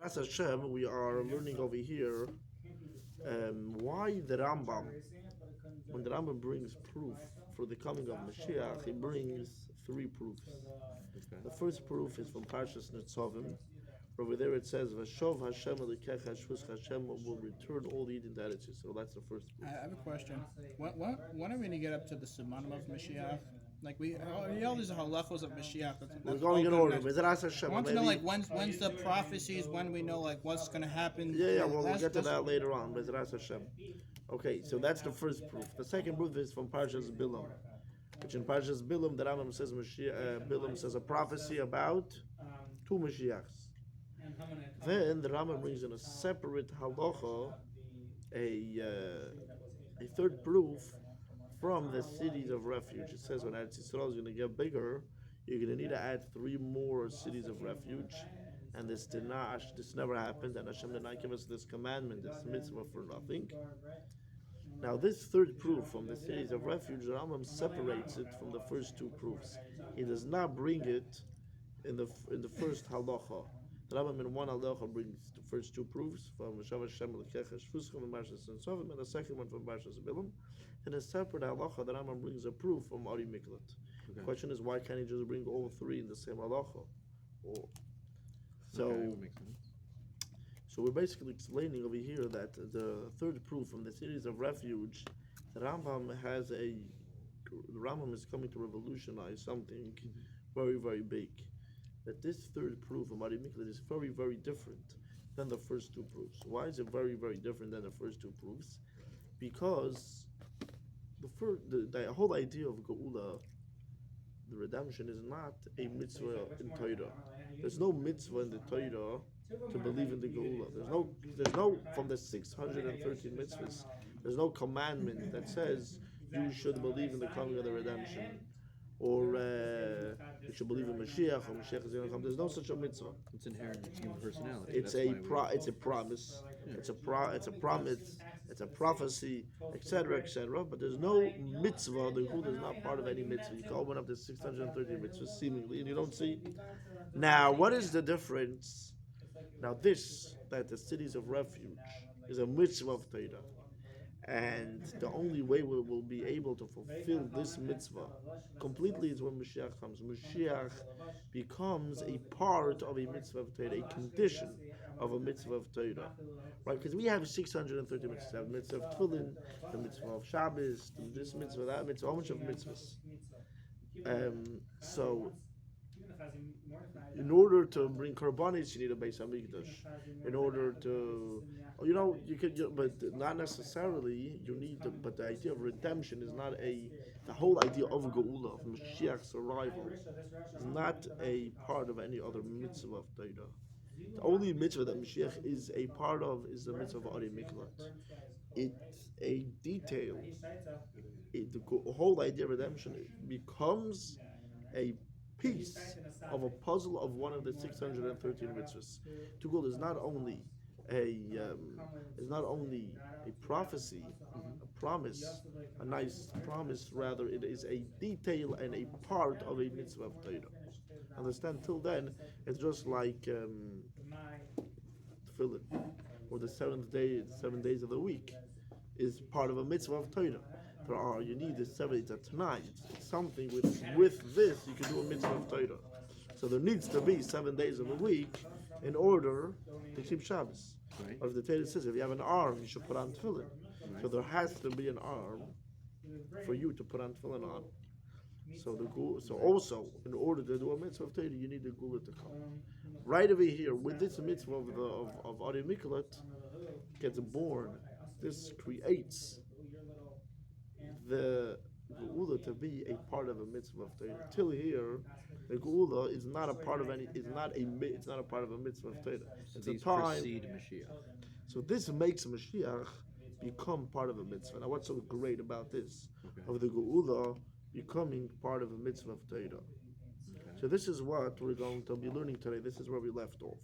As Hashem, we are learning over here why the Rambam, when the Rambam brings proof for the coming of Mashiach, he brings three proofs. The first proof is from Parshas Nitzavim. Over there it says, "Vashov Hashem Elokecha Shvus Hashem will return all the Eden to Eretz Yisrael." So that's the first proof. I have a question. When are we going to get up to the Simanim of Mashiach? Like all these halachos of Mashiach. We're going in order. I want to know like when's the prophecies, when we know like what's going to happen. Yeah. Well, we'll get to that later on. Bezras Hashem. Okay, so that's the first proof. The second proof is from Parshas Bilam, which in Parshas Bilam, the Rambam says Bilam says a prophecy about two Mashiachs. Then the Rambam brings in a separate halacha, a third proof from the cities of refuge. It says when Eretz Yisrael is going to get bigger, you're going to need to add three more cities of refuge. And this never happened, and Hashem did not give us this commandment, this mitzvah for nothing. Now this third proof from the cities of refuge, the Rambam separates it from the first two proofs. He does not bring it in the first halacha. The Rambam in one halacha brings the first two proofs from V'shav Hashem Elokecha Shvuscha from Parshas Nitzavim, and the second one from Parshas Bilam. In a separate halacha, the Rambam brings a proof from Ari Miklat. Okay. The question is, why can't he just bring all three in the same halacha? So we're basically explaining over here that the third proof from the cities of refuge, the Rambam is coming to revolutionize something very, very big. That this third proof of Ari Miklat is very, very different than the first two proofs. Why is it very, very different than the first two proofs? Because the whole idea of Geula, the redemption, is not a mitzvah in Torah. There's no mitzvah in the Torah to believe in the Geula. There's no from the 613 mitzvahs. There's no commandment that says you should believe in the coming of the redemption, or you should believe in Mashiach, or Mashiach is going to come. There's no such a mitzvah. It's inherent in human personality. It's a promise. Yeah. It's a promise. It's a prophecy, etc., etc. But there's no mitzvah. The Geula is not part of any mitzvah. You can open up the 613 mitzvahs seemingly, and you don't see. Now, what is the difference? Now, that the cities of refuge is a mitzvah of Torah. And the only way we will be able to fulfill this mitzvah completely is when Mashiach comes. Mashiach becomes a part of a mitzvah of Torah, a condition of a mitzvah of Torah. Right? Because we have 630 mitzvahs. The mitzvah of Tefillin, the mitzvah of Shabbos, this mitzvah, that mitzvah, a bunch of mitzvahs. So, in order to bring korbanos, you need a Beis Hamikdash. In order to, but not necessarily. But the idea of redemption is not the whole idea of Geula, of Mashiach's arrival, is not a part of any other mitzvah of Torah. The only mitzvah that Mashiach is a part of is the mitzvah of Ari Miklat. It's a detail. The whole idea of redemption becomes a piece of a puzzle of one of the 613 mitzvahs. Geula is not only a prophecy, a promise, a nice promise. Rather, it is a detail and a part of a mitzvah of Torah. Understand? Till then, it's just like tefillin, or the 7 days of the week is part of a mitzvah of Torah. You need the 7 days at tonight. It's something with this you can do a mitzvah of Torah. So there needs to be 7 days of the week in order to keep Shabbos. Right. Or if the Torah says if you have an arm, you should put on tefillin. Right. So there has to be an arm for you to put on tefillin on. So also, in order to do a mitzvah of Torah, you need the Geula to come. Right over here, with this mitzvah of Ari Miklat gets born, this creates the Geula to be a part of a mitzvah of Torah. Till here, the Geula is not a part of any. It's not a part of a mitzvah of Torah. It's a time. Precede Mashiach. So this makes Mashiach become part of a mitzvah. Now, what's so great about this of the Geula becoming part of a mitzvah of Torah? Okay. So this is what we're going to be learning today. This is where we left off.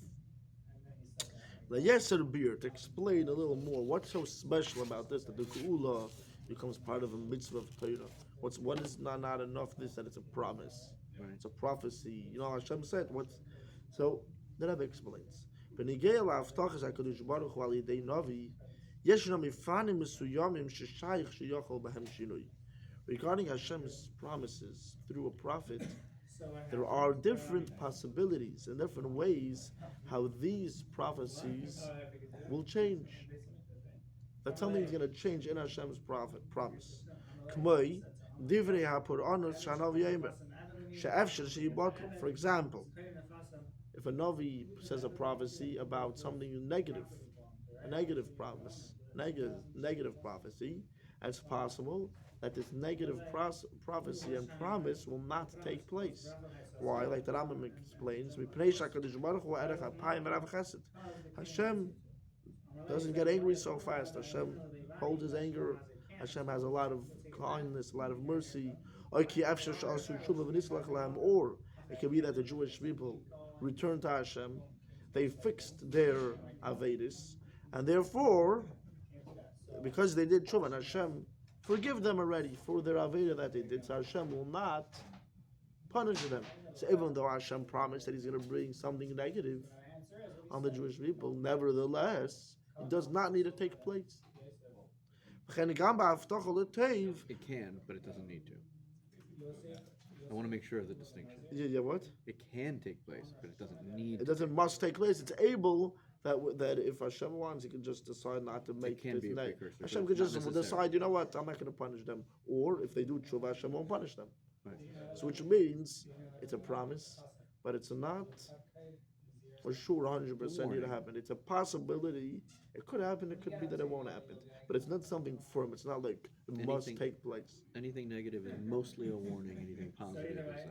The Yeser Bir, to explain a little more, what's so special about this that the Geula becomes part of a mitzvah of Torah? What is not enough? This that it's a promise, right. It's a prophecy. Hashem said what's so. The Rebbe explains בניגיע להבטחת הקדוש ברוך הוא על ידי נביא, ישנם מבחנים מסוימים ששייך שיוכל בהם שינוי. Regarding Hashem's promises through a prophet, there are different possibilities and different ways how these prophecies will change. That something's going to change in Hashem's promise. K'moi, divrei ha'puranus shanav yemer, she'efshar she'yibatlu. For example, if a Navi says a prophecy about something negative, a negative promise, negative prophecy, it's possible that this negative prophecy and promise will not take place. Why? Like the Rambam explains, Hashem doesn't get angry so fast. Hashem holds his anger. Hashem has a lot of kindness, a lot of mercy. Or it could be that the Jewish people returned to Hashem, they fixed their Avedis, and therefore, because they did Tshuva, Hashem forgive them already for their Aveda that they did, so Hashem will not punish them. So even though Hashem promised that He's going to bring something negative on the Jewish people, nevertheless, it does not need to take place. It can, but it doesn't need to. I want to make sure of the distinction. Yeah, what? It can take place, but it doesn't need. It doesn't must take place. It's able that if Hashem wants, He can just decide not to make can this be a negative. precursor, Hashem but could not just necessary. decide, you know what, I'm not going to punish them. Or if they do tshuva, Hashem won't punish them. Right. So which means it's a promise, but it's not for sure 100% need to happen. It's a possibility. It could happen. It could be that it won't happen. But it's not something firm. It's not like it must take place. Anything negative is mostly a warning. Anything positive is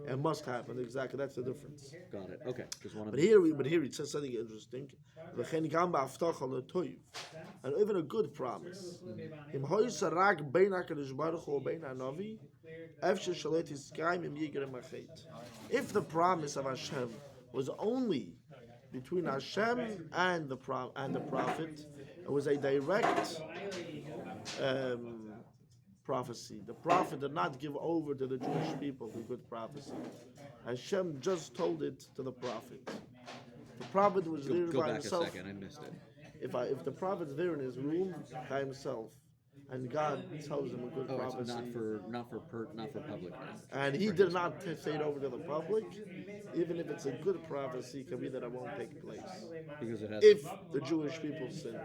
It must happen. Exactly. That's the difference. got it. Okay, just want to. But here it says something interesting. And even a good promise. If the promise of Hashem was only between Hashem and the prophet, it was a direct prophecy. The prophet did not give over to the Jewish people the good prophecy. Hashem just told it to the prophet. The prophet was there Go by back himself. a second. I missed it. If the prophet's there in his room by himself, and God tells him a good Oh, prophecy, it's not for public. and he did not say it over to the public, even if it's a good prophecy, it can be that it won't take place. Because it has. If the Jewish people sin,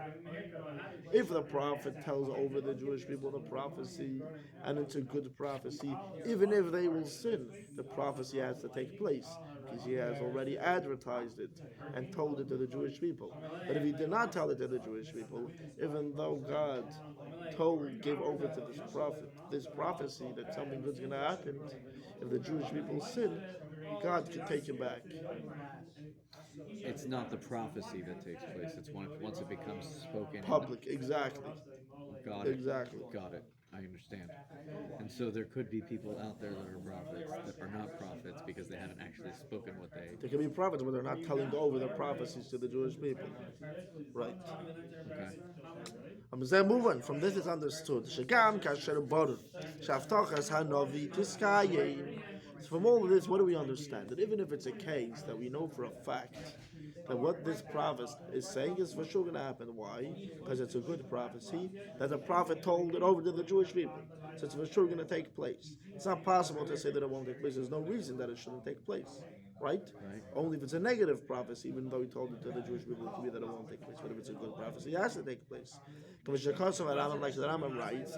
if the prophet tells over the Jewish people the prophecy, and it's a good prophecy, even if they will sin, the prophecy has to take place, because he has already advertised it and told it to the Jewish people. But if he did not tell it to the Jewish people, even though God gave over to this prophecy that something good's going to happen, if the Jewish people sin, God can take it back. It's not the prophecy that takes place. It's once it becomes spoken. Public, exactly. Got it. Exactly. Got it. I understand. And so there could be people out there that are prophets that are not prophets because they haven't actually spoken what they. They can be prophets, but they're not telling over the prophecies to the Jewish people. Right. Okay. Then move on. From this it's understood. Shegam kasher baruch shaftachas hanovi tiskayein. So from all of this, what do we understand? That even if it's a case that we know for a fact that what this prophet is saying is for sure going to happen. Why? Because it's a good prophecy that the prophet told it over to the Jewish people. So it's for sure going to take place. It's not possible to say that it won't take place. There's no reason that it shouldn't take place. Right? Only if it's a negative prophecy, even though he told it to the Jewish people, it could be that it won't take place. But if it's a good prophecy, it has to take place. Like the Rambam writes,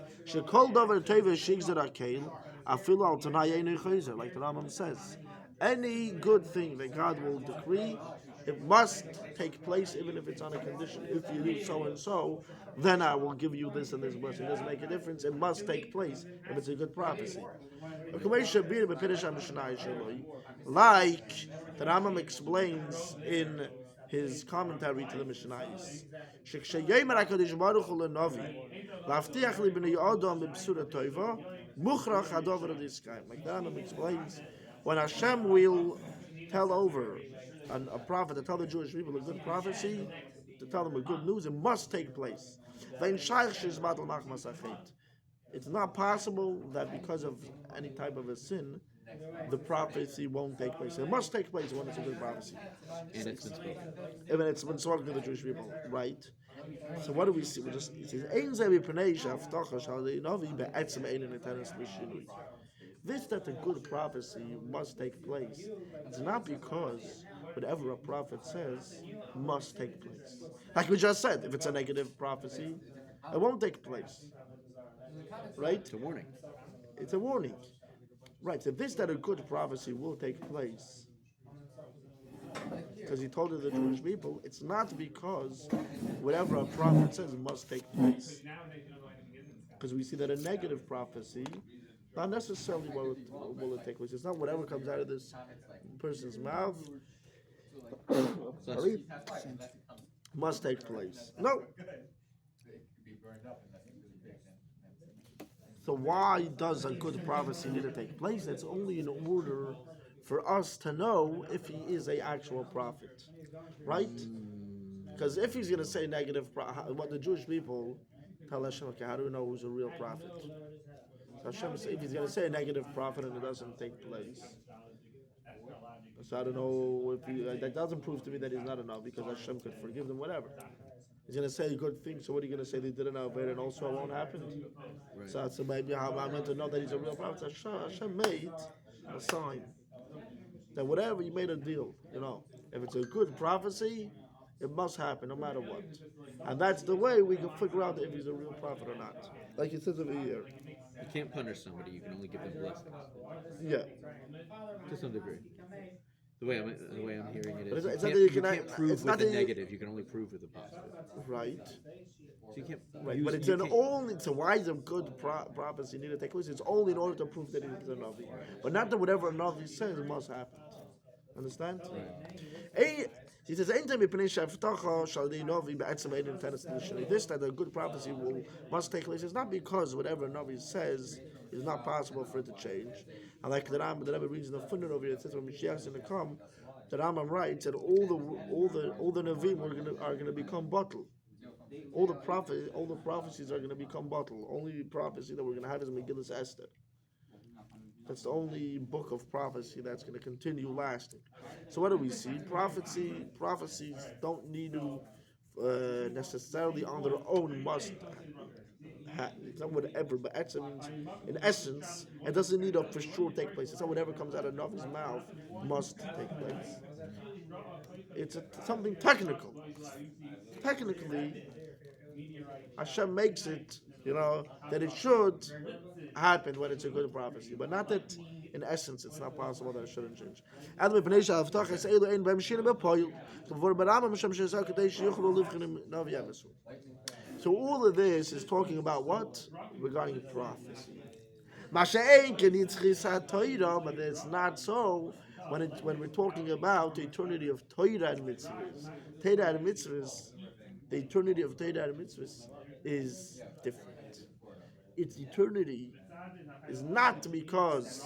like the Rambam says, any good thing that God will decree, it must take place, even if it's on a condition. If you do so and so, then I will give you this and this blessing. It doesn't make a difference. It must take place if it's a good prophecy. Like the Rambam explains in his commentary to the Mishnayos. Like the Rambam explains, when Hashem will tell over a prophet to tell the Jewish people a good prophecy, to tell them a good news, it must take place. It's not possible that because of any type of a sin, the prophecy won't take place. It must take place when it's a good prophecy. And it's been spoken. Even it's been spoken to the Jewish people, right? So what do we see? We just it says, "Ein ze b'pnei she'avtacha sh'alei novi be'etzem ein netenes l'shinui." This that the good prophecy must take place. It's not because whatever a prophet says must take place. Like we just said, if it's a negative prophecy, it won't take place. Right? It's a warning. It's a warning. Right, so this that a good prophecy will take place. Because he told the Jewish people, it's not because whatever a prophet says must take place. Because we see that a negative prophecy, not necessarily will it take place. It's not whatever comes out of this person's mouth sorry, must take place. No. So why does a good prophecy need to take place? It's only in order for us to know if he is an actual prophet, right? Because if he's going to say negative, what the Jewish people tell Hashem, okay, how do we know who's a real prophet? So Hashem, if he's going to say a negative prophet and it doesn't take place, so I don't know if that doesn't prove to me that he's not a Navi, because Hashem could forgive them, whatever. He's going to say good things, so what are you going to say? They didn't have it and also it won't happen? Right. So maybe I'm meant to know that he's a real prophet. Hashem made a sign that whatever, you made a deal, if it's a good prophecy, it must happen no matter what. And that's the way we can figure out if he's a real prophet or not. Like it says over here. You can't punish somebody, you can only give them blessings. Yeah. To some degree. The way I'm hearing it is, you can't prove with the negative. You can only prove with the positive. Right. So you can't. Right. But it's only. So why is a good prophecy need to take place? It's only in order to prove that he's a navi, but not that whatever a navi says must happen. Understand? Right. He says, "This that a good prophecy must take place is not because whatever a navi says is not possible for it to change." And like the Rebbe reads in the footnote over here, it says when Mashiach is going to come, the Rambam writes that all the Nevi'im are going to become bottled. All the prophecies are going to become bottled. Only prophecy that we're going to have is Megillas Esther. That's the only book of prophecy that's going to continue lasting. So what do we see? Prophecies don't need to necessarily on their own must happen. It's not whatever, but in essence, it doesn't need to for sure take place. It's not whatever comes out of Navi's mouth must take place. It's something technical. Technically, Hashem makes it, that it should happen when it's a good prophecy, but not that in essence it's not possible that it shouldn't change. So all of this is talking about what? Regarding prophecy. But it's not so when we're talking about the eternity of Torah and mitzvahs. Torah and mitzvahs, the eternity of Torah and mitzvahs is different. Its eternity is not because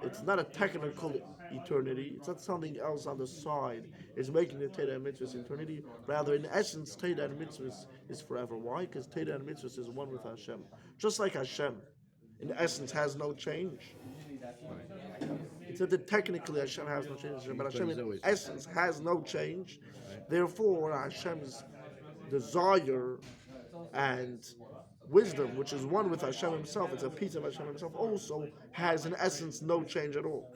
it's not a technical eternity. It's not something else on the side. It's making the Torah and mitzvahs eternity. Rather, in essence, Torah and mitzvahs is forever. Why? Because Torah and mitzvahs is one with Hashem. Just like Hashem, in essence, has no change. It's not that technically Hashem has no change, but Hashem in essence has no change. Therefore, Hashem's desire and wisdom, which is one with Hashem Himself, it's a piece of Hashem Himself, also has in essence no change at all.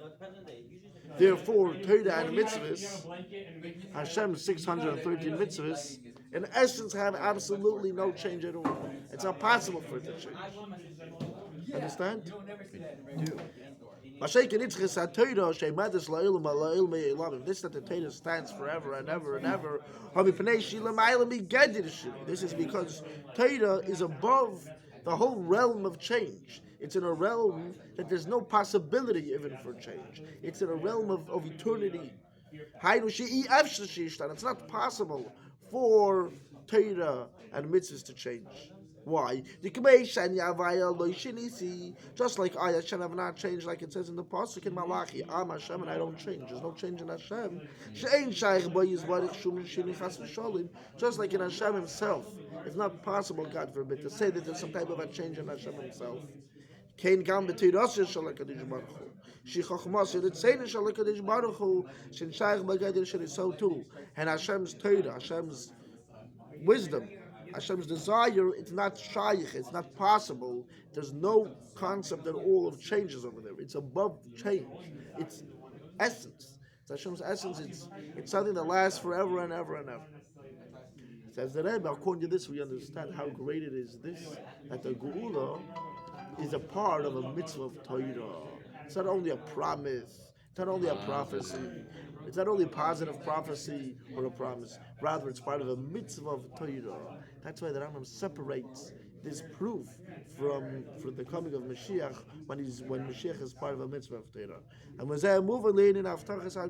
Therefore, Torah and mitzvahs, Hashem's 613 mitzvahs, in essence have absolutely no change at all. It's impossible for it to change. Understand? This that the Torah stands forever and ever and ever. This is because Torah is above the whole realm of change. It's in a realm that there's no possibility even for change. It's in a realm of eternity. It's not possible for Torah and mitzvahs to change. Why? Just like I, Hashem, have not changed, like it says in the Pasuk in Malachi. I'm Hashem and I don't change. There's no change in Hashem. Just like in Hashem Himself. It's not possible, God forbid, to say that there's some type of a change in Hashem Himself. Kein gam betiras shel HaKadosh Baruch Hu. She chokhmas yitzayna shel HaKadosh Baruch Hu, shen shaykh b'gadir shel so too. And Hashem's Torah, Hashem's wisdom, Hashem's desire, it's not shaykh, it's not possible. There's no concept at all of changes over there. It's above change. It's essence. It's Hashem's essence. It's something that lasts forever and ever and ever. Says the Rebbe, according to this, we understand how great it is that the Geula is a part of a mitzvah of Torah. It's not only a promise, it's not only a prophecy, it's not only positive prophecy or a promise. Rather, it's part of a mitzvah of Torah. That's why the Rambam separates this proof from the coming of Mashiach when Mashiach is part of a mitzvah of Torah. And when they move in